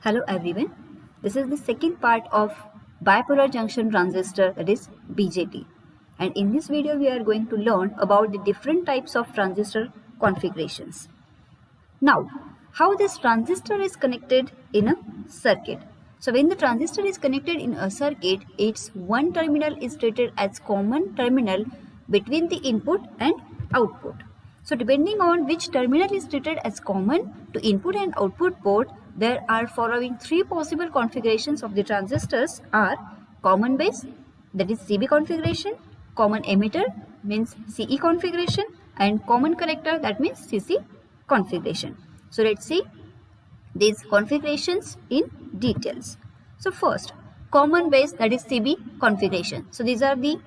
Hello everyone, this is the second part of bipolar junction transistor, that is BJT, and in this video we are going to learn about the different types of transistor configurations. Now, how this transistor is connected in a circuit. So when the transistor is connected in a circuit, its one terminal is treated as common terminal between the input and output. So depending on which terminal is treated as common to input and output port, there are following three possible configurations of the transistors are common base, that is CB configuration, common emitter means CE configuration, and common collector, that means CC configuration. So let's see these configurations in details. So first, common base, that is CB configuration. So these are the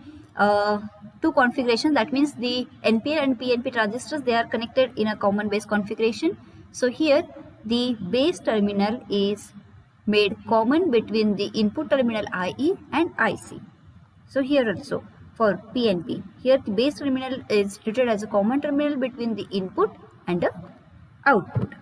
two configurations, that means the NPN and PNP transistors, they are connected in a common base configuration. So here the base terminal is made common between the input terminal IE and IC. So here also for PNP, here the base terminal is treated as a common terminal between the input and the output.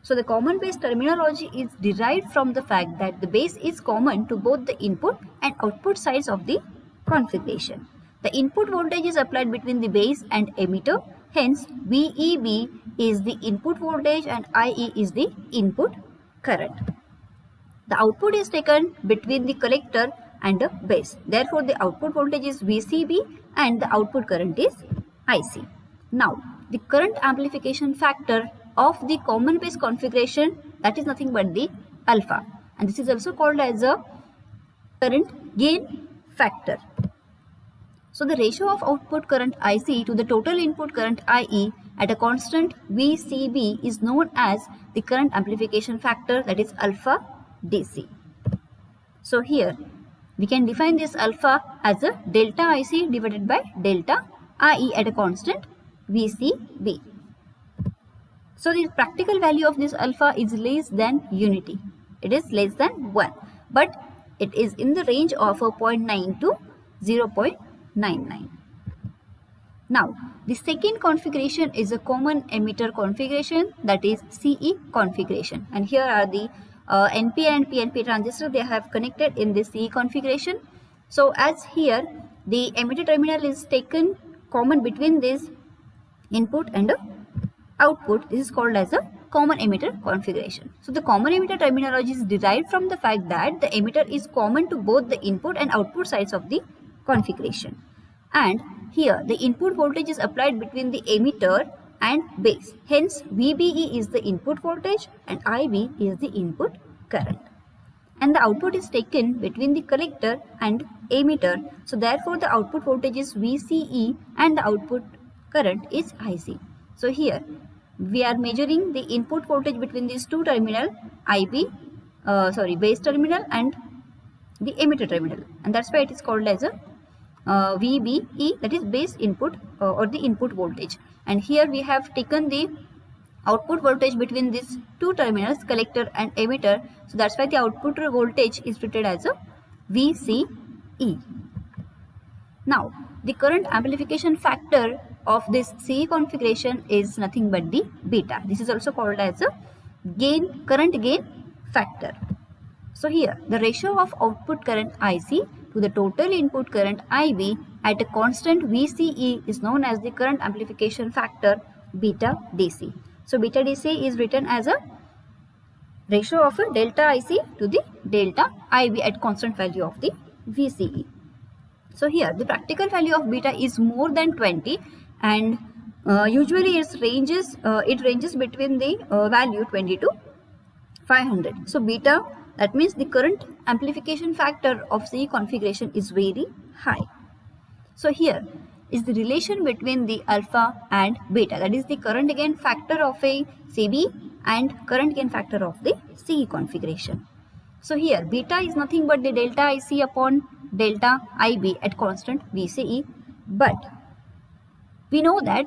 So the common base terminology is derived from the fact that the base is common to both the input and output sides of the configuration. The input voltage is applied between the base and emitter, hence VEB is the input voltage and IE is the input current. The output is taken between the collector and the base. Therefore, the output voltage is VCB and the output current is IC. Now, the current amplification factor of the common base configuration, that is nothing but the alpha, and this is also called as a current gain factor. So the ratio of output current IC to the total input current IE at a constant VCB is known as the current amplification factor, that is alpha DC. So here we can define this alpha as a delta IC divided by delta IE at a constant VCB. So the practical value of this alpha is less than unity. It is less than 1, but it is in the range of 0.9 to 0.99. Now, the second configuration is a common emitter configuration, that is CE configuration. And here are the NP and PNP transistors, they have connected in this CE configuration. So as here, the emitter terminal is taken common between this input and output. This is called as a common emitter configuration. So the common emitter terminology is derived from the fact that the emitter is common to both the input and output sides of the configuration. And here the input voltage is applied between the emitter and base. Hence VBE is the input voltage and IB is the input current. And the output is taken between the collector and emitter. So therefore the output voltage is VCE and the output current is IC. So here we are measuring the input voltage between these two terminal, base terminal and the emitter terminal, and that's why it is called as a VBE, that is base input or the input voltage. And here we have taken the output voltage between these two terminals, collector and emitter. So that's why the output voltage is treated as a VCE. Now, the current amplification factor of this CE configuration is nothing but the beta. This is also called as a current gain factor. So here the ratio of output current IC to the total input current IB at a constant VCE is known as the current amplification factor beta DC. So beta DC is written as a ratio of a delta IC to the delta IB at constant value of the VCE. So here the practical value of beta is more than 20, and usually it ranges between the value 20 to 500. So beta, that means the current amplification factor of CE configuration is very high. So here is the relation between the alpha and beta, that is the current gain factor of a CB and current gain factor of the CE configuration. So here beta is nothing but the delta IC upon delta IB at constant VCE, but we know that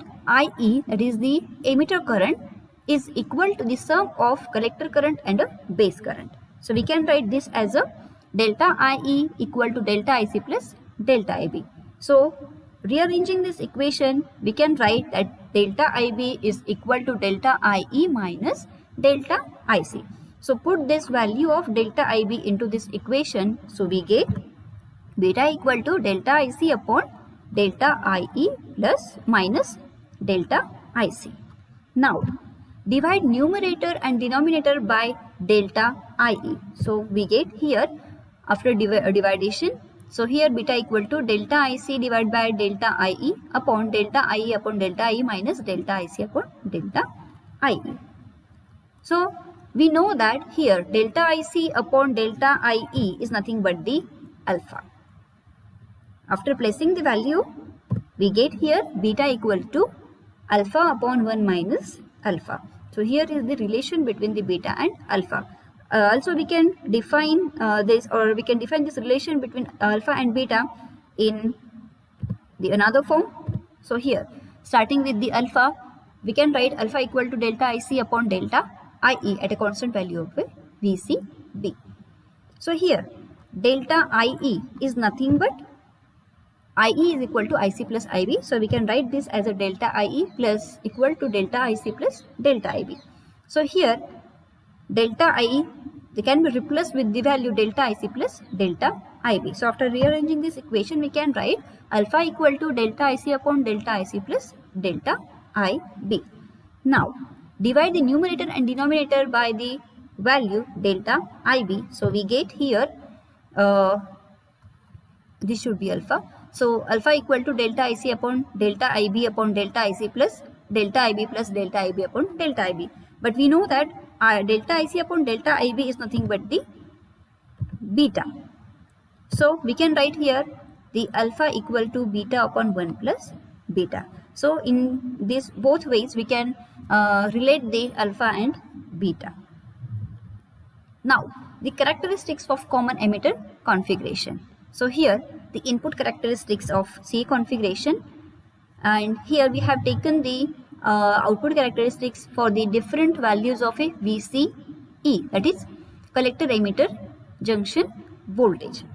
IE, that is the emitter current, is equal to the sum of collector current and a base current. So we can write this as a delta IE equal to delta IC plus delta IB. So rearranging this equation, we can write that delta IB is equal to delta IE minus delta IC. So put this value of delta IB into this equation. So we get beta equal to delta IC upon delta IE plus minus delta IC. Now divide numerator and denominator by delta IE. So we get here after dividation. So here beta equal to delta IC divided by delta IE upon delta IE upon delta IE minus delta IC upon delta IE. So we know that here delta IC upon delta IE is nothing but the alpha. After placing the value, we get here beta equal to alpha upon 1 minus alpha. So here is the relation between the beta and alpha. Also we can define this relation between alpha and beta in the another form. So here starting with the alpha, we can write alpha equal to delta IC upon delta IE at a constant value of VCB. So here delta IE is nothing but IE is equal to IC plus IB. So we can write this as a delta IE plus equal to delta IC plus delta IB. So here delta IE, they can be replaced with the value delta IC plus delta IB. So after rearranging this equation, we can write alpha equal to delta IC upon delta IC plus delta IB. Now divide the numerator and denominator by the value delta IB. So we get here this should be alpha. So alpha equal to delta IC upon delta IB upon delta IC plus delta IB plus delta IB upon delta IB. But we know that delta IC upon delta IB is nothing but the beta. So we can write here the alpha equal to beta upon 1 plus beta. So in this both ways we can relate the alpha and beta. Now the characteristics of common emitter configuration. So here the input characteristics of CA configuration, and here we have taken the output characteristics for the different values of a VCE, that is collector emitter junction voltage.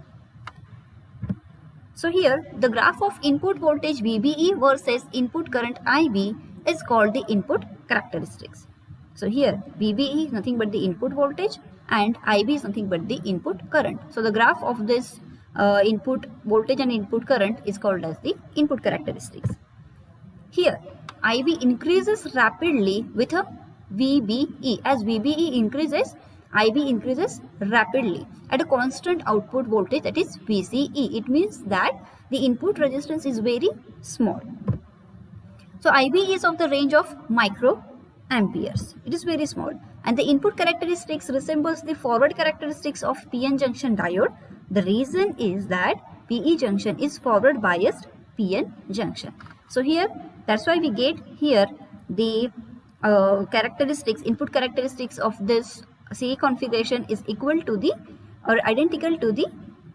So here the graph of input voltage VBE versus input current IB is called the input characteristics. So here VBE is nothing but the input voltage and IB is nothing but the input current. So the graph of this input voltage and input current is called as the input characteristics. Here IB increases rapidly with a VBE. As VBE increases, IB increases rapidly at a constant output voltage, that is VCE. It means that the input resistance is very small. So IB is of the range of microamperes. It is very small, and the input characteristics resembles the forward characteristics of PN junction diode. The reason is that PE junction is forward biased PN junction. So here that's why we get here the characteristics, input characteristics of this CA configuration is equal to the or identical to the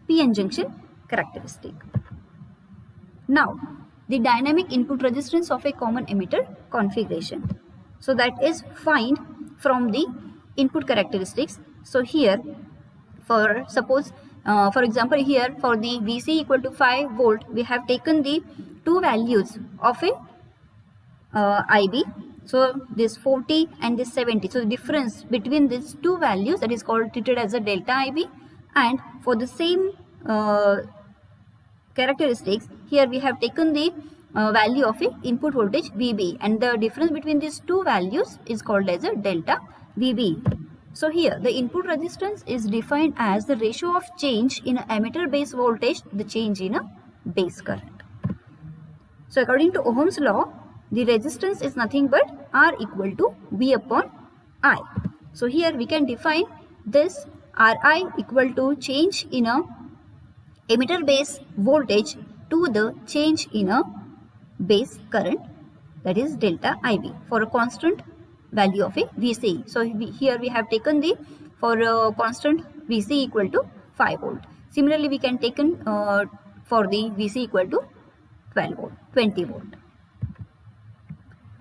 PN junction characteristic. Now the dynamic input resistance of a common emitter configuration. So that is find from the input characteristics. So here for suppose for example here for the VC equal to 5 volt, we have taken the two values of a IB. So this 40 and this 70. So the difference between these two values, that is called treated as a delta IB, and for the same characteristics here we have taken the value of a input voltage VB, and the difference between these two values is called as a delta VB. So here the input resistance is defined as the ratio of change in a emitter base voltage to the change in a base current. So according to Ohm's law, the resistance is nothing but R equal to V upon I. So here we can define this Ri equal to change in a emitter base voltage to the change in a base current, that is delta IB, for a constant value of a VC. So here we have taken the for a constant VC equal to 5 volt. Similarly we can taken for the VC equal to 12 volt, 20 volt.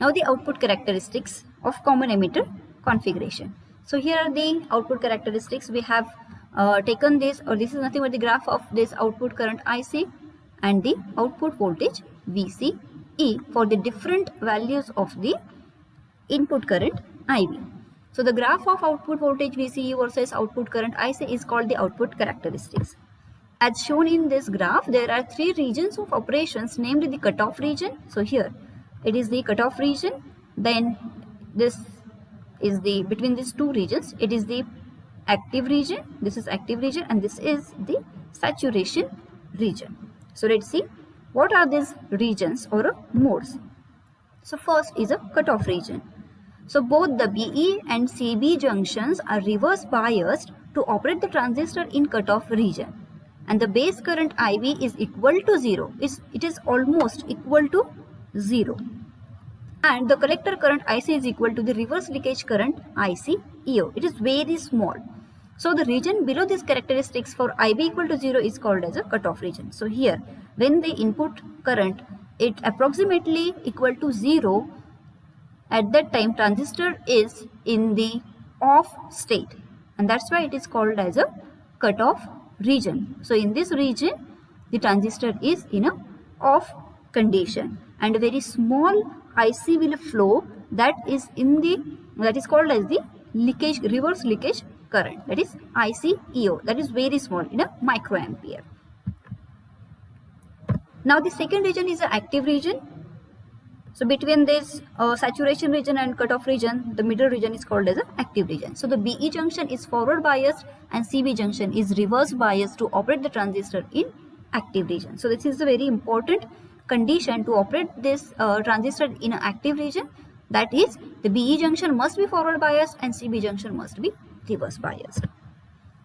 Now the output characteristics of common emitter configuration. So here are the output characteristics. We have taken this, or this is nothing but the graph of this output current IC and the output voltage VCE for the different values of the input current IB. So the graph of output voltage VCE versus output current IC is called the output characteristics. As shown in this graph, there are three regions of operations, namely the cutoff region. So here it is the cutoff region. Then this is the, between these two regions, it is the active region. This is active region and this is the saturation region. So let's see what are these regions or modes. So first is a cutoff region. So both the BE and CB junctions are reverse biased to operate the transistor in cutoff region. And the base current IB is equal to 0. It is almost equal to 0. And the collector current IC is equal to the reverse leakage current IC EO. It is very small. So the region below these characteristics for IB equal to 0 is called as a cutoff region. So here, when the input current it approximately equal to 0, at that time transistor is in the off state, and that's why it is called as a cutoff region. So in this region, the transistor is in a off condition, and a very small IC will flow that is called as the leakage, reverse leakage current, that is ICEO, that is very small in a microampere. Now the second region is the active region. So between this saturation region and cutoff region, the middle region is called as an active region. So the BE junction is forward biased and CB junction is reverse biased to operate the transistor in active region. So this is a very important condition to operate this transistor in an active region. That is, the BE junction must be forward biased and CB junction must be reverse biased.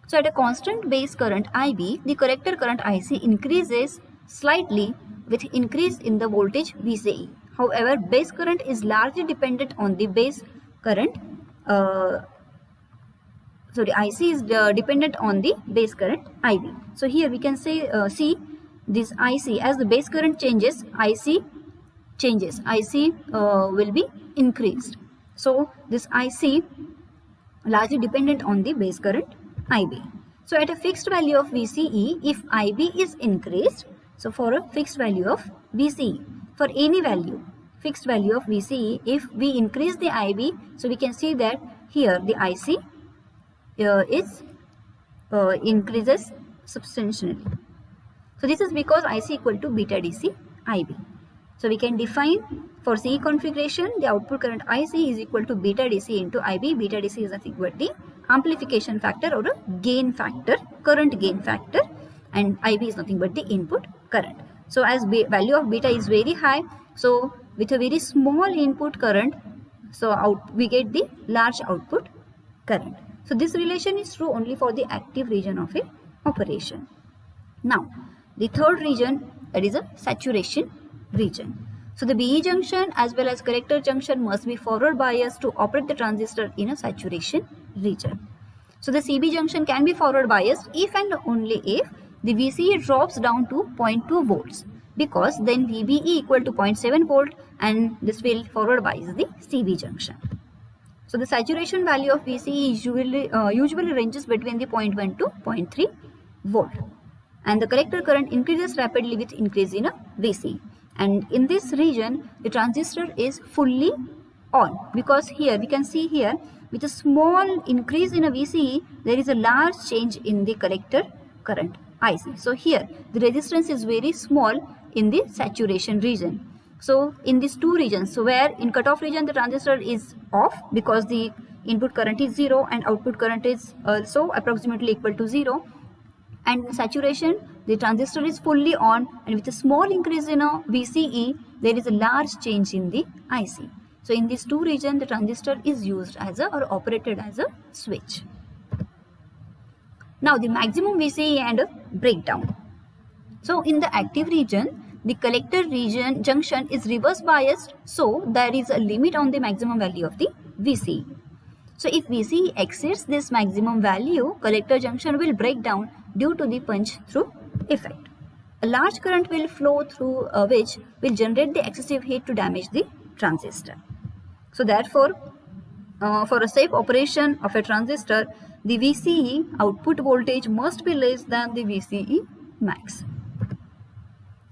So at a constant base current IB, the collector current IC increases slightly with increase in the voltage VCE. However, base current is largely dependent on the base current. IC is dependent on the base current IB. So here we can say see this IC, as the base current changes, IC changes. IC will be increased. So this IC largely dependent on the base current IB. So at a fixed value of VCE, if IB is increased, so for a fixed value of VCE, for any value, fixed value of VCE, if we increase the IB, so we can see that here the IC increases substantially. So this is because IC equal to beta DC IB. So we can define for CE configuration, the output current IC is equal to beta DC into IB. Beta DC is nothing but the amplification factor or a gain factor, current gain factor, and IB is nothing but the input current. So as value of beta is very high, so with a very small input current, so we get the large output current. So this relation is true only for the active region of a operation. Now the third region, that is a saturation region. So the BE junction as well as collector junction must be forward biased to operate the transistor in a saturation region. So the CB junction can be forward biased if and only if the VCE drops down to 0.2 volts, because then VBE equal to 0.7 volt and this will forward bias the CB junction. So the saturation value of VCE usually ranges between the 0.1 to 0.3 volt, and the collector current increases rapidly with increase in a VCE. And in this region, the transistor is fully on, because here we can see here with a small increase in a VCE, there is a large change in the collector current IC. So here the resistance is very small in the saturation region. So in these two regions, so where in cutoff region the transistor is off because the input current is 0 and output current is also approximately equal to 0. And in saturation, the transistor is fully on, and with a small increase in a VCE, there is a large change in the IC. So in these two regions, the transistor is used as a or operated as a switch. Now the maximum VCE and a breakdown. So in the active region, the collector region junction is reverse biased, so there is a limit on the maximum value of the VCE. So if VCE exceeds this maximum value, collector junction will break down due to the punch through effect. A large current will flow through which will generate the excessive heat to damage the transistor. So therefore, for a safe operation of a transistor, the VCE output voltage must be less than the VCE max.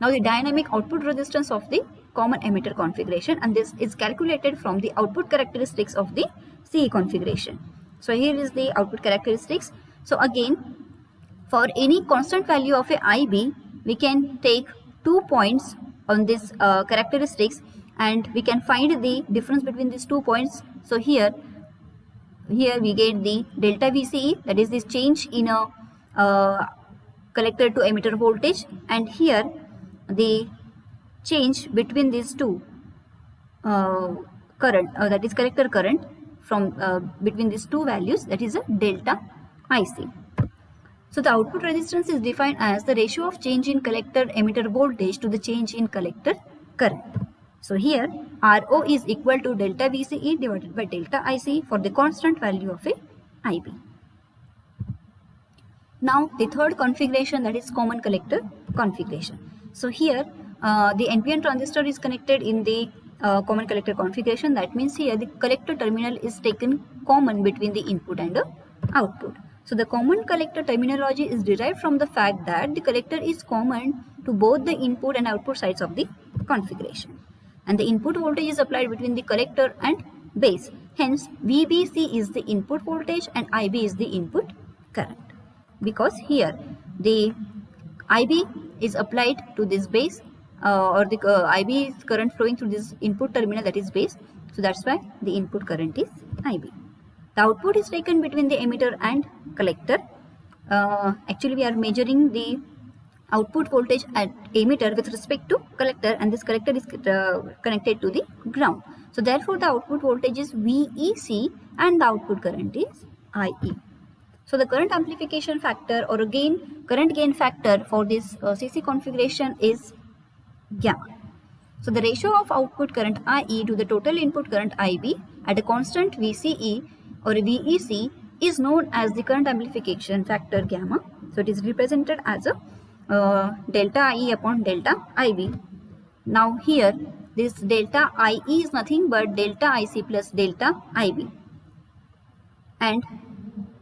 Now the dynamic output resistance of the common emitter configuration, and this is calculated from the output characteristics of the CE configuration. So here is the output characteristics. So again, for any constant value of a IB, we can take 2 points on this characteristics, and we can find the difference between these 2 points. So here we get the delta VCE, that is this change in a collector to emitter voltage, and here the change between these two current, that is collector current from between these two values, that is a delta IC. So the output resistance is defined as the ratio of change in collector emitter voltage to the change in collector current. So here RO is equal to delta VCE divided by delta IC for the constant value of a IB. Now the third configuration, that is common collector configuration. So here the NPN transistor is connected in the common collector configuration. That means here the collector terminal is taken common between the input and the output. So the common collector terminology is derived from the fact that the collector is common to both the input and output sides of the configuration, and the input voltage is applied between the collector and base. Hence VBC is the input voltage and IB is the input current, because here the IB is applied to this base or the IB is current flowing through this input terminal, that is base. So that's why the input current is IB. The output is taken between the emitter and collector. Actually we are measuring the output voltage at emitter with respect to collector, and this collector is connected to the ground. So therefore the output voltage is VEC and the output current is IE. So the current amplification factor or current gain factor for this CC configuration is gamma. So the ratio of output current IE to the total input current IB at a constant VCE or VEC is known as the current amplification factor gamma. So it is represented as a delta IE upon delta IB. Now here this delta IE is nothing but delta IC plus delta IB, and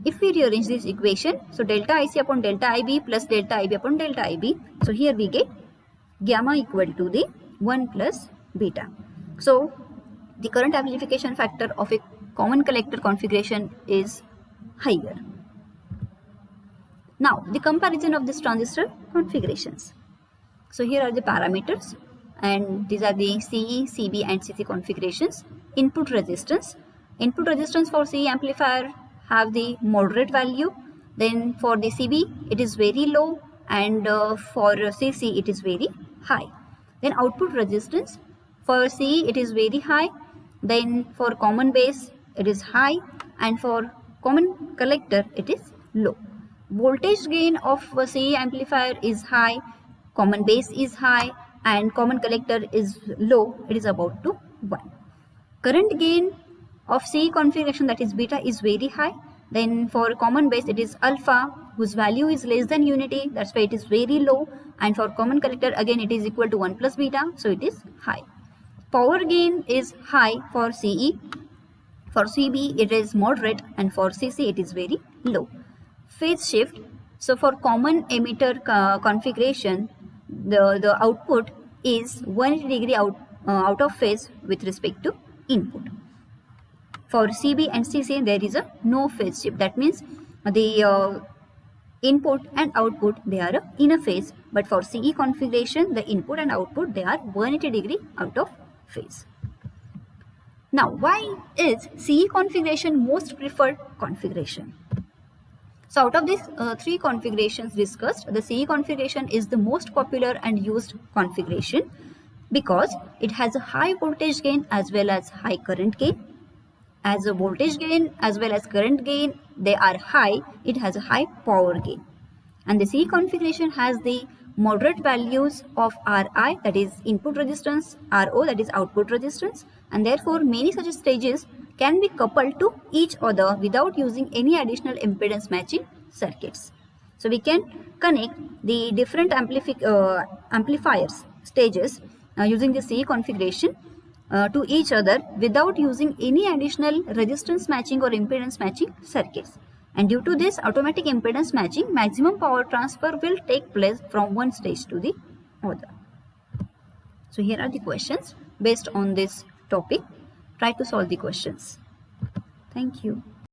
if we rearrange this equation, so delta IC upon delta IB plus delta IB upon delta IB, so here we get gamma equal to the 1 plus beta. So the current amplification factor of a common collector configuration is higher. Now the comparison of this transistor configurations. So here are the parameters, and these are the CE, CB and CC configurations. Input resistance. Input resistance for CE amplifier have the moderate value. Then for the CB it is very low, and for CC it is very high. Then output resistance for CE it is very high. Then for common base it is high, and for common collector it is low. Voltage gain of CE amplifier is high, common base is high, and common collector is low, it is about to 1. Current gain of CE configuration, that is beta, is very high. Then for common base it is alpha, whose value is less than unity, that's why it is very low. And for common collector again it is equal to 1 plus beta, so it is high. Power gain is high for CE. For CB it is moderate, and for CC it is very low. Phase shift. So for common emitter configuration, the output is 180 degree out of phase with respect to input. For CB and CC there is a no phase shift. That means the input and output, they are in a phase, but for CE configuration the input and output, they are 180 degree out of phase. Now why is CE configuration most preferred configuration? So out of these 3 configurations discussed, the CE configuration is the most popular and used configuration because it has a high voltage gain as well as high current gain. As a voltage gain as well as current gain, they are high, it has a high power gain. And the CE configuration has the moderate values of Ri, that is input resistance, Ro, that is output resistance, and therefore many such stages can be coupled to each other without using any additional impedance matching circuits. So we can connect the different amplifiers stages using the CE configuration to each other without using any additional resistance matching or impedance matching circuits. And due to this automatic impedance matching, maximum power transfer will take place from one stage to the other. So here are the questions based on this topic. Try to solve the questions. Thank you.